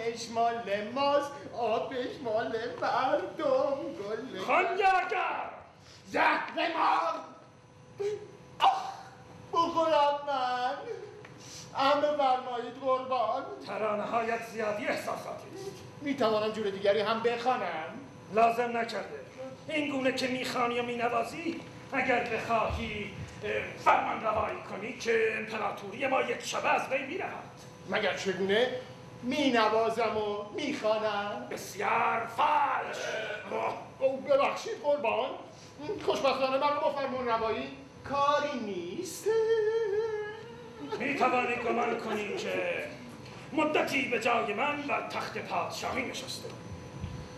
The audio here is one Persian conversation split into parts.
نانش مال ماست، آبش مال مردم. گل خانیاگر زهر مار. بخورم من. همه فرمایید قربان. ترانه‌هایت زیادی احساساتی است. میتوانم جور دیگری هم بخوانم؟ لازم نکرده. این گونه که میخوانی و مینوازی اگر بخواهی فرمان روایی کنی که امپراتوری ما یک شبه از بین میرود. مگر چگونه؟ مینوازم و میخوانم. بسیار فالش. ببخشید قربان. خوشبختانه من با فرمان روایی کاری نیست. میتوانی گمان کنی که مدتی به جای من و تخت پادشاهی نشسته.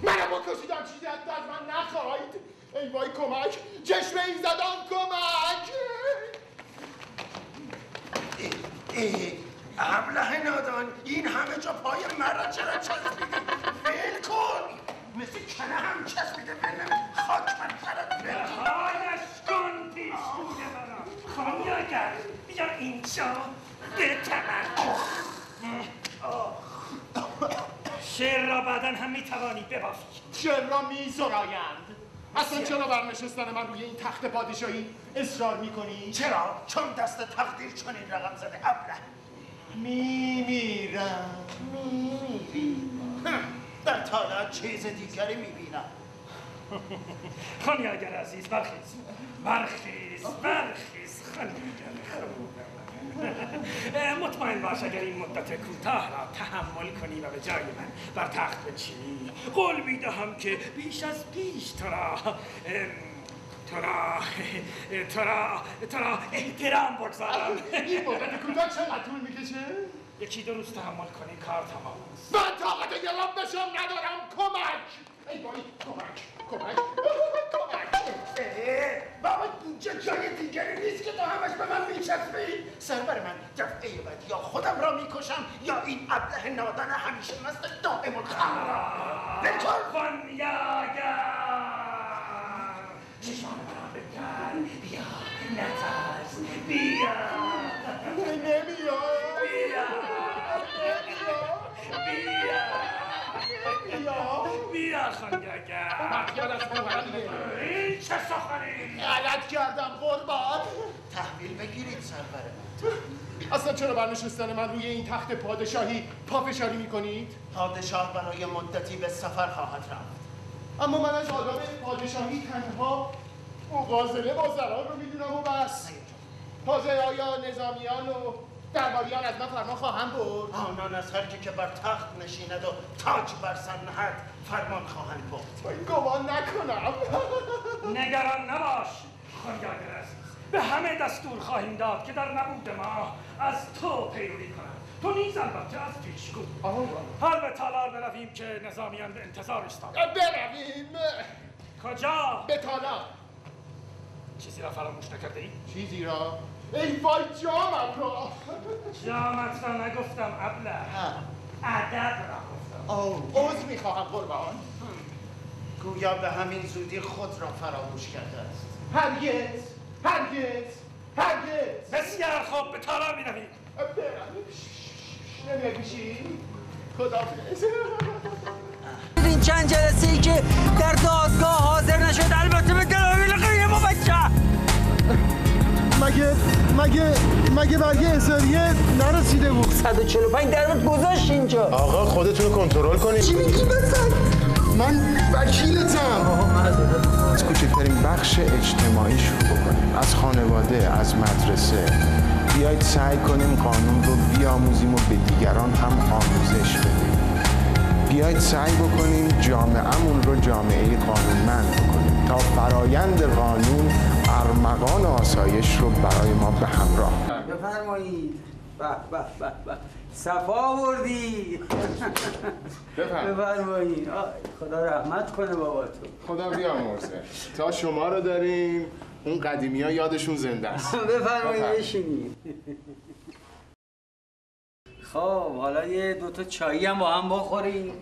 منم با کشیدم چیزی از من نخواهید. ای وای کمک. چشمه ای زدم کمک. ابله نادان این همه جا پای مرا چرا چسبیدی؟ ول کن. مثل کنه هم چسبیده بنم. خاک من سرت ول کن. خواهش کن پیشگونه مرا. خانیاگر بیا اینجا به تمرکز. شعر را بعداً هم میتوانی ببافی. شعر را می‌سرایند. اصلا چرا برنشستن من روی این تخت پادشاهی اصرار میکنی؟ چرا؟ چون دست تقدیر چنین رقم زده ابله. میمیرم. در تالار چیز دیگری میبینم. خانیاگر عزیز برخیز. برخیز خانیاگر. مطمئن باش اگر این مدت کوتاه را تحمل کنی و به جای من بر تخت بنشینی قول میدهم که بیش از پیش تو را احترام بگذارم. این مدت کوتاه چقدر طول میکشه؟ یکی دو روز تحمل کنی کار تمام است. من طاقت گرام بشم ندارم. کمک. ای وای کمک. بابا اینجا جای دیگری نیست که تو همش به من میچسبی. سرور من دفعه بعد یا خودم را میکشم یا این ابله نادان همیشه مست دائم الخمر را. بکن خانیاگر چشمان را بکن. بیا نترس. بیا بیا خانیاگر. بختیار از مهرانیه. این چه سخنی؟ غلط کردم قربان. تحویل بگیرید سرور من. اصلا چرا برنشستن من روی این تخت پادشاهی پافشاری میکنید؟ پادشاه برای مدتی به سفر خواهد رفت. اما من از آداب پادشاهی تنها مغازله با زران رو میدونم و بس. تازه آیا نظامیان و درباریان از من فرمان خواهم برد؟ آنان از هر که بر تخت نشیند و تاج بر سر نهد فرمان خواهند برد. گمان نکنم. نگران نباش خانیاگر عزیز. به همه دستور خواهیم داد که در نبود ما از تو پیروی کنند. تو نیز البته از پیشگو. حال به تالار برویم که نظامیان به انتظار ایستادند. برویم. کجا؟ به تالار. چیزی را فراموش نکرده ای؟ چیزی را؟ ای وای جامم را. جامت را نگفتم ابله. ادب را گفتم. عذر میخواهم قربان. گویا به همین زودی خود را فراموش کرده است. هرگز. بسیار خوب به تالار میرویم. نمیای پیشی؟ خداحافظ. این چند جلسه ای که در دادگاه حاضر نشد البته به دلایل غیر موجه. مگه برگه احضاریه نرسیده بود؟ 145 درمت گذاشت اینجا. آقا خودتون رو کنترل کنید. چی میگی بزن؟ من وکیلتم. از کوچکترین بخش اجتماعی شروع بکنیم. از خانواده، از مدرسه. بیایید سعی کنیم قانون رو بیاموزیم و به دیگران هم آموزش بدیم. بیایید سعی بکنیم جامعه‌مون رو جامعه قانونمند بکنیم تا فرایند قانون ارمغان آسایش رو برای ما به همراه. بفرمایید. به صفا آوردی. بفرمایید. خدا رحمت کنه باباتون. خدا بیامرزه. تا شما رو داریم اون قدیمی‌ها یادشون زنده است. بفرمایید بشینید. خب حالا یه دوتا چایی هم با هم بخوریم.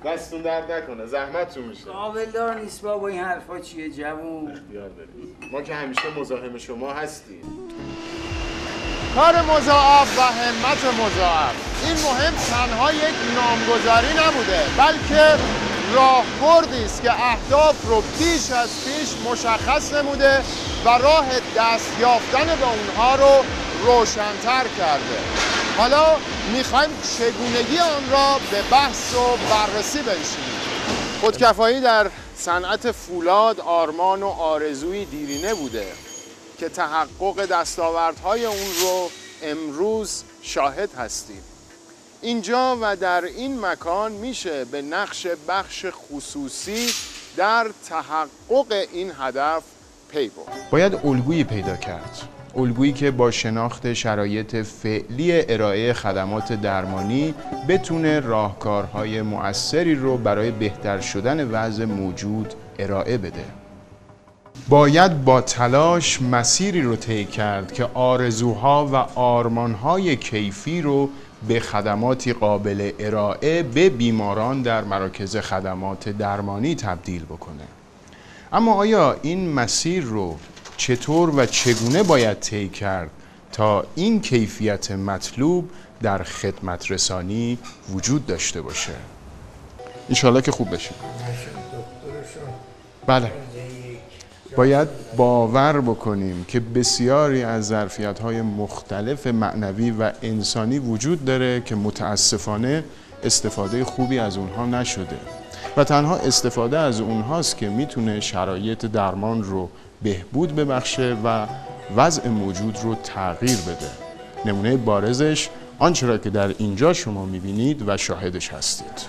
دستون درد نکنه زحمتتون میشه. قابل دار نیست بابا این حرفا چیه جوون. اختیار دارید. ما که همیشه مزاحم شما هستیم. کار مضاعف و همت مضاعف. این مهم تنها یک نامگذاری نبوده، بلکه راهبردی است که اهداف رو بیش از پیش مشخص نموده و راه دست یافتن به اونها رو روشن‌تر کرده. حالا میخوایم چگونگی آن را به بحث و بررسی بنشینیم. خودکفایی در صنعت فولاد آرمان و آرزویی دیرینه بوده که تحقق دستاوردهای اون رو امروز شاهد هستیم. اینجا و در این مکان میشه به نقش بخش خصوصی در تحقق این هدف پی برد. باید الگویی پیدا کرد، الگویی که با شناخت شرایط فعلی ارائه خدمات درمانی بتونه راهکارهای مؤثری رو برای بهتر شدن وضع موجود ارائه بده. باید با تلاش مسیری رو طی کرد که آرزوها و آرمانهای کیفی رو به خدماتی قابل ارائه به بیماران در مراکز خدمات درمانی تبدیل بکنه. اما آیا این مسیر رو چطور و چگونه باید طی کرد تا این کیفیت مطلوب در خدمت رسانی وجود داشته باشه؟ انشالله که خوب بشه. بله. باید باور بکنیم که بسیاری از ظرفیت‌های مختلف معنوی و انسانی وجود داره که متاسفانه استفاده خوبی از اونها نشده و تنها استفاده از اونهاست که میتونه شرایط درمان رو بهبود ببخشه و وضع موجود رو تغییر بده. نمونه بارزش آنچه را که در اینجا شما میبینید و شاهدش هستید.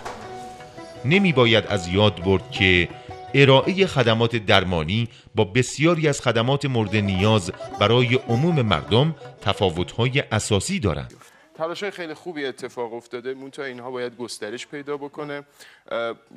نمیباید از یاد برد که ارائه خدمات درمانی با بسیاری از خدمات مورد نیاز برای عموم مردم تفاوت‌های اساسی دارند. تلاش‌های خیلی خوبی اتفاق افتاده، منتها اینها باید گسترش پیدا بکنه.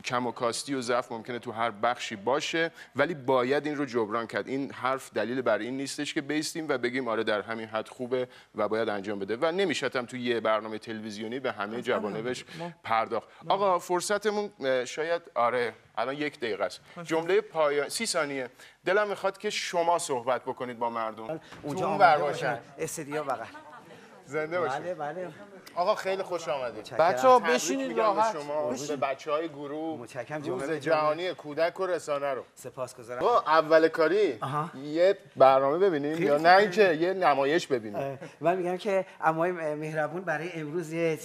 کم و کاستی و ضعف ممکنه تو هر بخشی باشه، ولی باید این رو جبران کرد. این حرف دلیل بر این نیستش که بیستیم و بگیم آره در همین حد خوبه و باید انجام بده و نمیشه هم تو یه برنامه تلویزیونی به همه جوانبش پرداخت. آقا فرصتمون شاید آره الان 1 دقیقه است. جمله پایان 30 ثانیه. دلم میخواد که شما صحبت بکنید با مردم. اونجا اون باشن. استودیو بغل. زنده باشید. بله بله. آقا خیلی خوش آمدید. بچه‌ها بشینید راحت. به بچه‌های گروه متشکرم. روز جهانی کودک و رسانه رو سپاسگزارم. اول کاری یه برنامه ببینیم یا نه اینکه یه نمایش ببینیم؟ من میگم که عموی مهربون برای امروز یه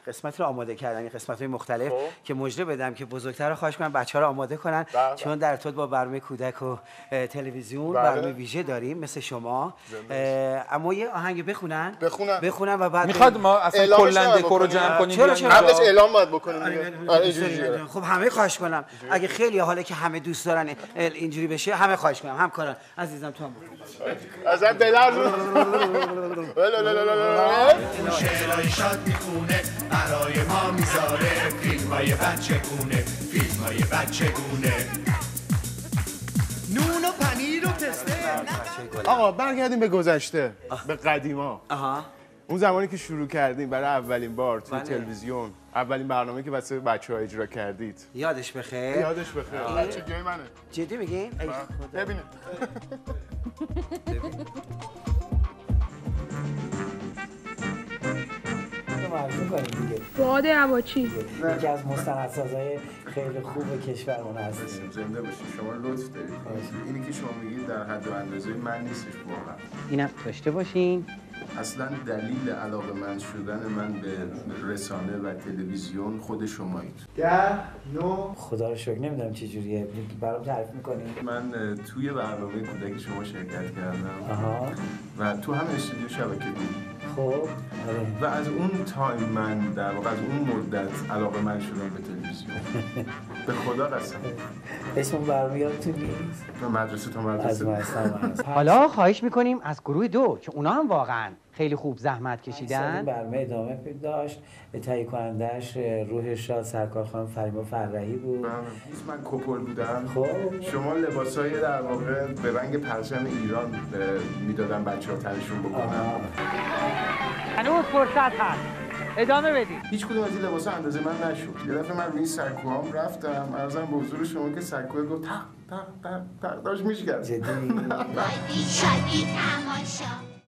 قسمت رو آماده کردن، قسمت‌های مختلف که مژده بدم که بزرگتر رو خواهش کنم بچه‌ها رو آماده کنن چون در ارتباط با برنامه کودک و تلویزیون برنامه ویژه داریم مثل شما. اما یه آهنگ بخونن و بعد میخواد ما اصلا کلا دکور رو جمع کنیم. چرا قبلش اعلام باید بکنیم. خب همه خواهش کنم اگه خیلی حالا که همه دوست دارن اینجوری بشه همه خواهش کنم همکاران عزیزم تو هم ازت دلار شعرهای شاد میخونه برای ما میذاره فیلمای بچگونه نون و پنیر و پسته. آقا برگردیم به گذشته، به قدیما. اون زمانی که شروع کردیم برای اولین بار توی تلویزیون، اولین برنامه‌ای که واسه بچه‌ها اجرا کردید. یادش بخیر. بچگی منه. جدی میگین؟ ببینید. فؤاد عواچی یکی از مستندسازهای خیلی خوب کشورمون هست. زنده باشید. شما لطف دارید. اینی که شما میگید در حد و اندازه من نیستش واقعا. اینم داشته باشین. اصلا دلیل علاقه‌مند شدن من به رسانه و تلویزیون خود شمایید. 10 9 خدا رو شکر نمیدونم چه جوریه برام تعریف می‌کنی. من توی برنامه کودک شما شرکت کردم. و تو هم استودیو شبکه بود. خب و از اون تایم من در واقع از اون مدت علاقه‌مند شدم به تلویزیون. به خدا قسم. اسم برنامه یادتون نیست؟ مدرسه تا مدرسه. حالا خواهش می‌کنیم از گروه 2 که اونا هم واقعا خیلی خوب زحمت کشیدن. برنامه ادامه داشت. تهیه کنندش روح شاد سرکار خانم فریبا فرحی بود. من کپل بودم. خب شما لباسای در واقع به رنگ پرچم ایران میدادن بچه‌ها تنشون بکنن. هنوز فرصت هست. ادامه بدید. هیچ کدوم از این لباسا اندازه من نشد. یه دفعه من روی سکوام رفتم، عرضم به حضور شما که سکوه گفت تق تق تق تق داشت میشکست. جدی؟ شدید تماشا